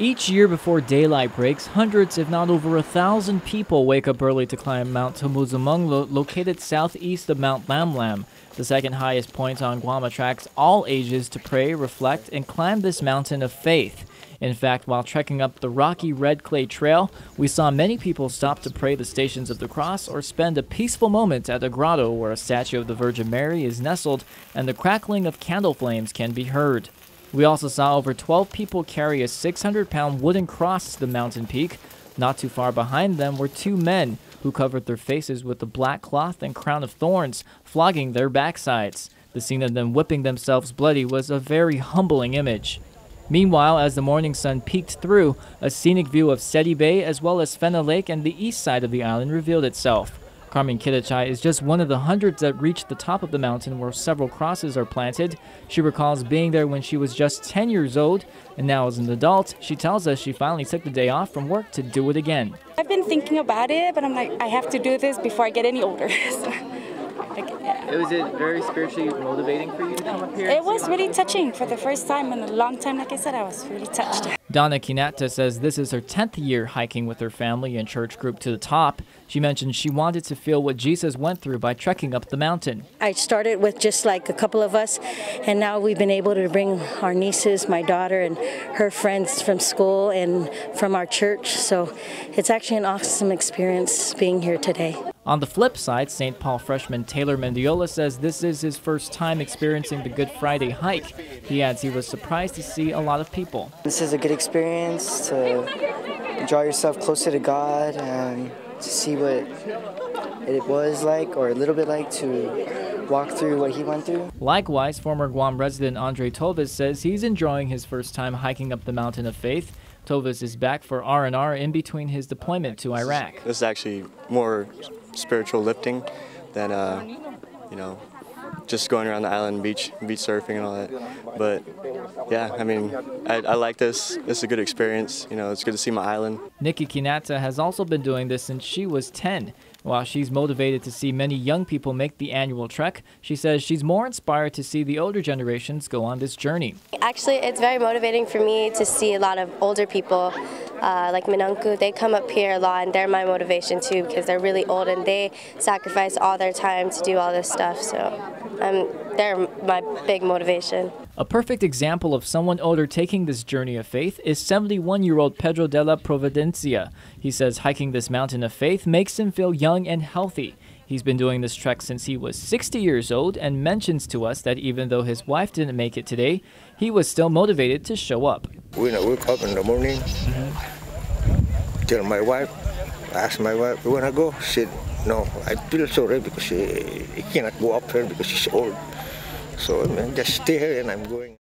Each year before daylight breaks, hundreds, if not over 1,000 people wake up early to climb Mount Tumuzumunglo, located southeast of Mount Lamlam. The second highest point on Guam attracts all ages to pray, reflect, and climb this mountain of faith. In fact, while trekking up the rocky red clay trail, we saw many people stop to pray the Stations of the Cross or spend a peaceful moment at a grotto where a statue of the Virgin Mary is nestled and the crackling of candle flames can be heard. We also saw over 12 people carry a 600-pound wooden cross to the mountain peak. Not too far behind them were two men who covered their faces with a black cloth and crown of thorns, flogging their backsides. The scene of them whipping themselves bloody was a very humbling image. Meanwhile, as the morning sun peeked through, a scenic view of Seti Bay as well as Fena Lake and the east side of the island revealed itself. Carmen Kitachai is just one of the hundreds that reached the top of the mountain where several crosses are planted. She recalls being there when she was just 10 years old, and now as an adult, she tells us she finally took the day off from work to do it again. I've been thinking about it, but I'm like, I have to do this before I get any older. Was it very spiritually motivating for you to come up here? It was really touching. For the first time in a long time, like I said, I was really touched. Donna Kinata says this is her 10th year hiking with her family and church group to the top. She mentioned she wanted to feel what Jesus went through by trekking up the mountain. I started with just like a couple of us, and now we've been able to bring our nieces, my daughter, and her friends from school and from our church. So it's actually an awesome experience being here today. On the flip side, St. Paul freshman Taylor Mendiola says this is his first time experiencing the Good Friday hike. He adds he was surprised to see a lot of people. This is a good experience to draw yourself closer to God and to see what it was like, or a little bit like, to walk through what he went through. Likewise, former Guam resident Andre Tovis says he's enjoying his first time hiking up the Mountain of Faith. Tovis is back for R&R in between his deployment to Iraq. This is actually more spiritual lifting than, just going around the island, beach surfing and all that. But yeah, I mean, I like this. It's a good experience. It's good to see my island. Nikki Kinata has also been doing this since she was 10. While she's motivated to see many young people make the annual trek, she says she's more inspired to see the older generations go on this journey. Actually, it's very motivating for me to see a lot of older people like Minangku. They come up here a lot, and they're my motivation too, because they're really old and they sacrifice all their time to do all this stuff. So they're my big motivation. A perfect example of someone older taking this journey of faith is 71-year-old Pedro de la Providencia. He says hiking this mountain of faith makes him feel young and healthy. He's been doing this trek since he was 60 years old and mentions to us that even though his wife didn't make it today, he was still motivated to show up. When I wake up in the morning, tell my wife, ask my wife, you want to go? She said, no, I feel sorry because she cannot go up here because she's old. So I just stay here and I'm going.